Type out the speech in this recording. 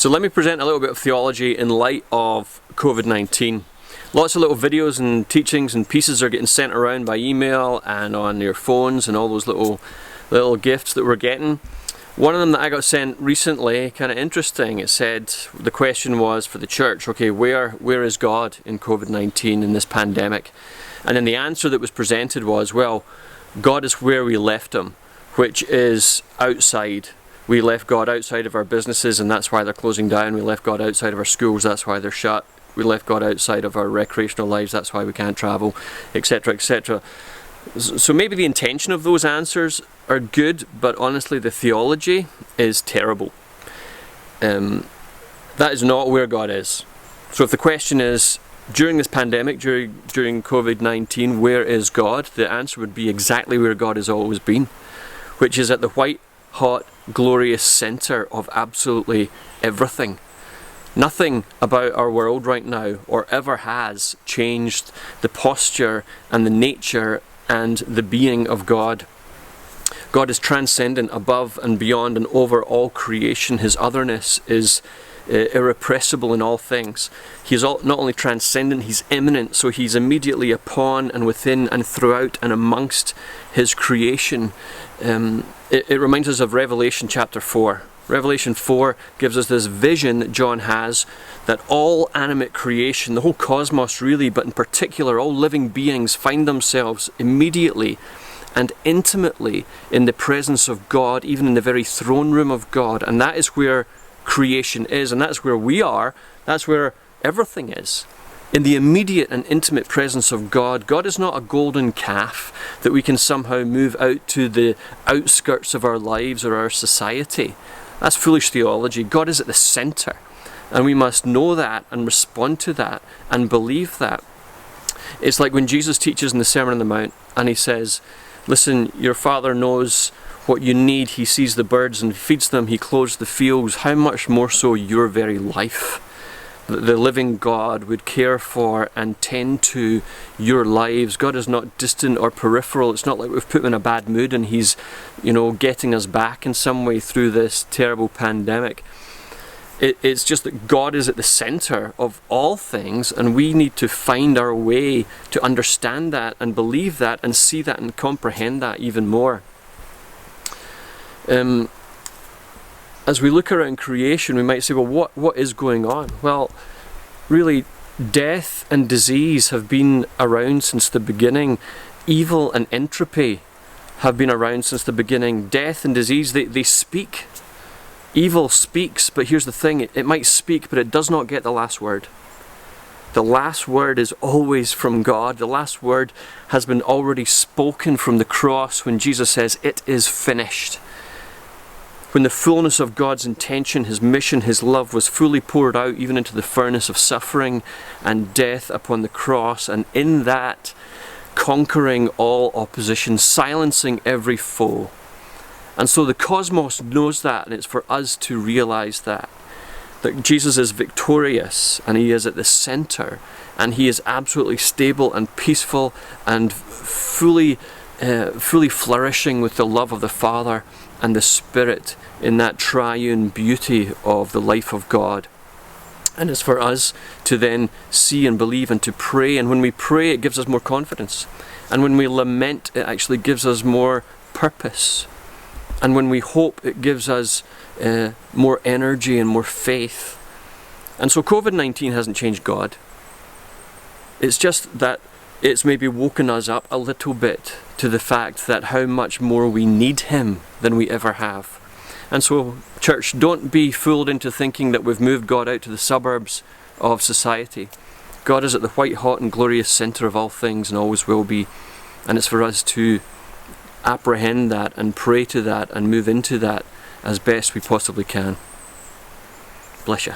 So let me present a little bit of theology in light of COVID-19. Lots of little videos and teachings and pieces are getting sent around by email and on your phones and all those little gifts that we're getting. One of them that I got sent recently, kind of interesting, it said, the question was for the church, okay, where is God in COVID-19, in this pandemic? And then the answer that was presented was, well, God is where we left him, which is outside. We left God outside of our businesses and that's why they're closing down. We left God outside of our schools, that's why they're shut. We left God outside of our recreational lives, that's why we can't travel, etc., etc. So maybe the intention of those answers are good, but honestly the theology is terrible. That is not where God is. So if the question is, during this pandemic, during COVID-19, where is God? The answer would be exactly where God has always been, which is at the white hot, glorious center of absolutely everything. Nothing about our world right now, or ever has, changed the posture and the nature and the being of God. God is transcendent, above and beyond and over all creation. His otherness is irrepressible in all things. He is not only transcendent, he's immanent, so he's immediately upon and within and throughout and amongst his creation. It reminds us of Revelation chapter 4. Revelation 4 gives us this vision that John has that all animate creation, the whole cosmos really, but in particular all living beings find themselves immediately and intimately in the presence of God, even in the very throne room of God. And that is where creation is, and that's where we are, that's where everything is. In the immediate and intimate presence of God. God is not a golden calf that we can somehow move out to the outskirts of our lives or our society. That's foolish theology. God is at the center, and we must know that and respond to that and believe that. It's like when Jesus teaches in the Sermon on the Mount and he says, listen, your Father knows what you need. He sees the birds and feeds them. He clothes the fields. How much more so your very life? The living God would care for and tend to your lives. God is not distant or peripheral. It's not like we've put him in a bad mood and he's, getting us back in some way through this terrible pandemic. It's just that God is at the center of all things, and we need to find our way to understand that and believe that and see that and comprehend that even more. As we look around creation, we might say, well, what is going on? Well, really, death and disease have been around since the beginning. Evil and entropy have been around since the beginning. Death and disease, they speak. Evil speaks, but here's the thing, it might speak, but it does not get the last word. The last word is always from God. The last word has been already spoken from the cross when Jesus says, it is finished. When the fullness of God's intention, his mission, his love was fully poured out even into the furnace of suffering and death upon the cross, and in that conquering all opposition, silencing every foe. And so the cosmos knows that, and it's for us to realize that Jesus is victorious and he is at the center, and he is absolutely stable and peaceful and fully flourishing with the love of the Father and the Spirit in that triune beauty of the life of God. And it's for us to then see and believe and to pray, and when we pray it gives us more confidence, and when we lament it actually gives us more purpose, and when we hope it gives us more energy and more faith. And so COVID-19 hasn't changed God. It's just that it's maybe woken us up a little bit to the fact that how much more we need him than we ever have. And so, church, don't be fooled into thinking that we've moved God out to the suburbs of society. God is at the white hot and glorious center of all things and always will be. And it's for us to apprehend that and pray to that and move into that as best we possibly can. Bless you.